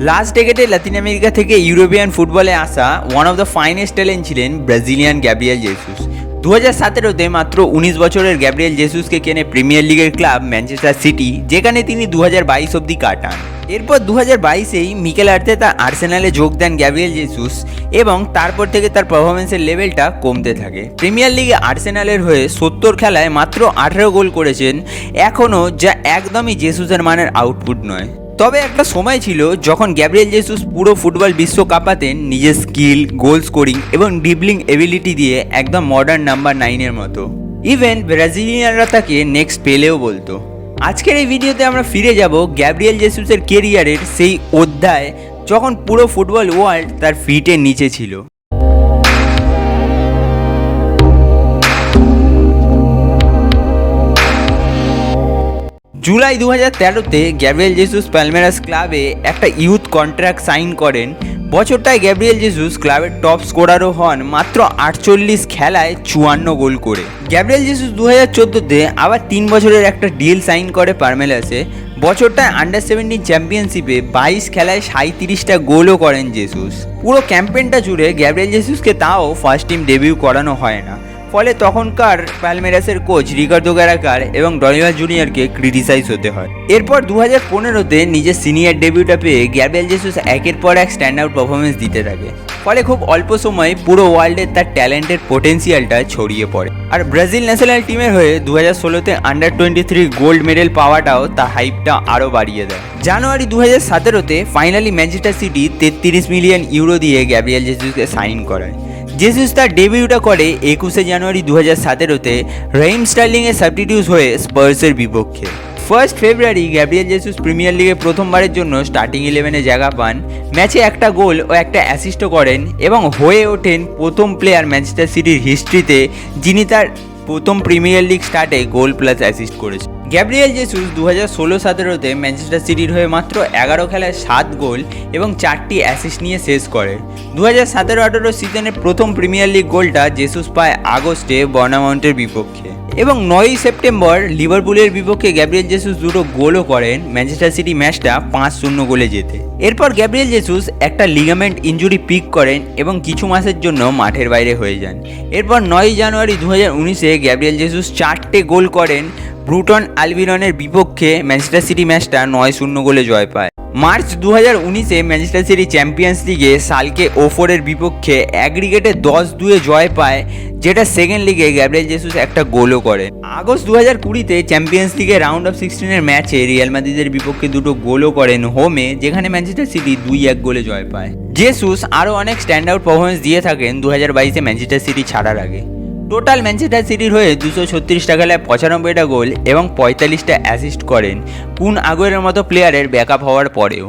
Last ডেকেডে Latin America থেকে European ফুটবলে আসা one of the finest talent ছিলেন ব্রাজিলিয়ান গ্যাব্রিয়েল জেসুস। 2017-তে মাত্র 19 বছরের গ্যাব্রিয়েল জেসুসকে কেনে প্রিমিয়ার লিগের ক্লাব ম্যানচেস্টার সিটি, যেখানে তিনি 2022 অবধি কাটান। এরপর 2022-এই মিকেল আর্তেতা আর্সেনালে যোগ দেন গ্যাব্রিয়েল জেসুস, এবং তারপর থেকে তার পারফরমেন্সের লেভেলটা কমতে থাকে। প্রিমিয়ার লিগে আর্সেনালের হয়ে 70 খেলায় মাত্র 18 গোল করেছেন এখনও, যা একদমই জেসুসের মানের আউটপুট নয়। তবে একটা সময় ছিল যখন গ্যাব্রিয়েল জেসুস পুরো ফুটবল বিশ্ব কাঁপাতেন নিজের স্কিল, গোল স্কোরিং এবং ড্রিবলিং এবিলিটি দিয়ে, একদম মডার্ন নাম্বার 9-এর মতো। ইভেন ব্রাজিলিয়ানরা তাকে নেক্সট পেলেও বলতো। আজকের এই ভিডিওতে আমরা ফিরে যাব গ্যাব্রিয়েল জেসুসের কেরিয়ারের সেই অধ্যায় যখন পুরো ফুটবল ওয়ার্ল্ড তার ফিটের নিচে ছিল। জুলাই 2013-তে গ্যাব্রিয়েল জেসুস পালমেরাস ক্লাবে একটা ইউথ কন্ট্রাক্ট সাইন করেন। বছরটায় গ্যাব্রিয়েল জেসুস ক্লাবের টপ স্কোরারও হন মাত্র 48 খেলায় 54 গোল করে। গ্যাব্রিয়েল জেসুস 2014-তে আবার 3 বছরের একটা ডিল সাইন করে পালমেরাসে। বছরটায় আন্ডার 17 চ্যাম্পিয়নশিপে 22 খেলায় 37টা গোলও করেন জেসুস। পুরো ক্যাম্পেইনটা জুড়ে গ্যাব্রিয়েল জেসুসকে তাও ফার্স্ট টিম ডেবিউ করানো হয় না, ফলে তখনকার পালমেরাসের কোচ রিকার্দো গ্যারাকার এবং ডলিভার জুনিয়রকে ক্রিটিসাইজ হতে হয়। এরপর 2015-তে নিজের সিনিয়র ডেবিউটা পেয়ে গ্যাব্রিয়েল জেসুস একের পর এক স্ট্যান্ড আউট পারফরমেন্স দিতে থাকে, ফলে খুব অল্প সময়ে পুরো ওয়ার্ল্ডে তার ট্যালেন্টের পোটেন্সিয়ালটা ছড়িয়ে পড়ে। আর ব্রাজিল ন্যাশনাল টিমের হয়ে 2016-তে আন্ডার 23 গোল্ড মেডেল পাওয়াটাও তার হাইপটা আরও বাড়িয়ে দেয়। জানুয়ারি 2017-তে finally Manchester City 33 million euro দিয়ে গ্যাব্রিয়েল জেসুসকে সাইন করায়। জেসুস তার ডেবিউটা করে 21 জানুয়ারি 2017-তে রহিম স্টার্লিংয়ের সাবস্টিটিউট হয়ে স্পার্সের বিপক্ষে। 1 ফেব্রুয়ারি গ্যাব্রিয়েল জেসুস প্রিমিয়ার লিগে প্রথমবারের জন্য স্টার্টিং 11-এ জায়গা পান। ম্যাচে একটা গোল ও একটা অ্যাসিস্টও করেন এবং হয়ে ওঠেন প্রথম প্লেয়ার ম্যানচেস্টার সিটির হিস্ট্রিতে যিনি তার প্রথম প্রিমিয়ার লিগ স্টার্টে গোল প্লাস অ্যাসিস্ট করেছে। গ্যাব্রিয়েল জেসুস 2016-17-তে ম্যানচেস্টার সিটির হয়ে মাত্র 11 খেলায় 7 গোল এবং 4টি অ্যাসিস্ট নিয়ে শেষ করে। 2017-18 সিজনের প্রথম প্রিমিয়ার লিগ গোলটা জেসুস পায় আগস্টে বর্নামাউন্টের বিপক্ষে, এবং 9 সেপ্টেম্বর লিভারপুলের বিপক্ষে গ্যাব্রিয়েল জেসুস দুটো গোলও করেন ম্যানচেস্টার সিটি ম্যাচটা 5-0 গোলে জেতে। এরপর গ্যাব্রিয়েল জেসুস একটা লিগামেন্ট ইনজুরি পিক করেন এবং কিছু মাসের জন্য মাঠের বাইরে হয়ে যান। এরপর 9 জানুয়ারি 2019-এ গ্যাব্রিয়েল জেসুস 4টে গোল করেন ব্রুটন আলবিরনের বিপক্ষে। ম্যানচেস্টার সিটি ম্যাচটা 9-0 গোলে জয় পায়। মার্চ 2019-এ ম্যানচেস্টার সিটি চ্যাম্পিয়ন্স লিগে সালকে 04-এর বিপক্ষে অ্যাগ্রিগেটে 10-2-এ জয় পায়, যেটা সেকেন্ড লিগে গ্যাব্রিয়েল জেসুস একটা গোলও করে। আগস্ট 2020-তে চ্যাম্পিয়ন্স লিগে রাউন্ড অফ 16-এর ম্যাচে রিয়াল মাদ্রিদের বিপক্ষে দুটো গোলও করেন হোমে, যেখানে ম্যানচেস্টার সিটি 2-1 গোলে জয় পায়। জেসুস আরও অনেক স্ট্যান্ড আউট পারফরমেন্স দিয়ে থাকেন 2022-এ ম্যানচেস্টার সিটি ছাড়ার আগে। টোটাল ম্যানচেস্টার সিটির হয়ে 236টা খেলায় 95টা গোল এবং 45টা অ্যাসিস্ট করেন, কুন আগুয়েরোর মতো প্লেয়ারের ব্যাকআপ হওয়ার পরেও।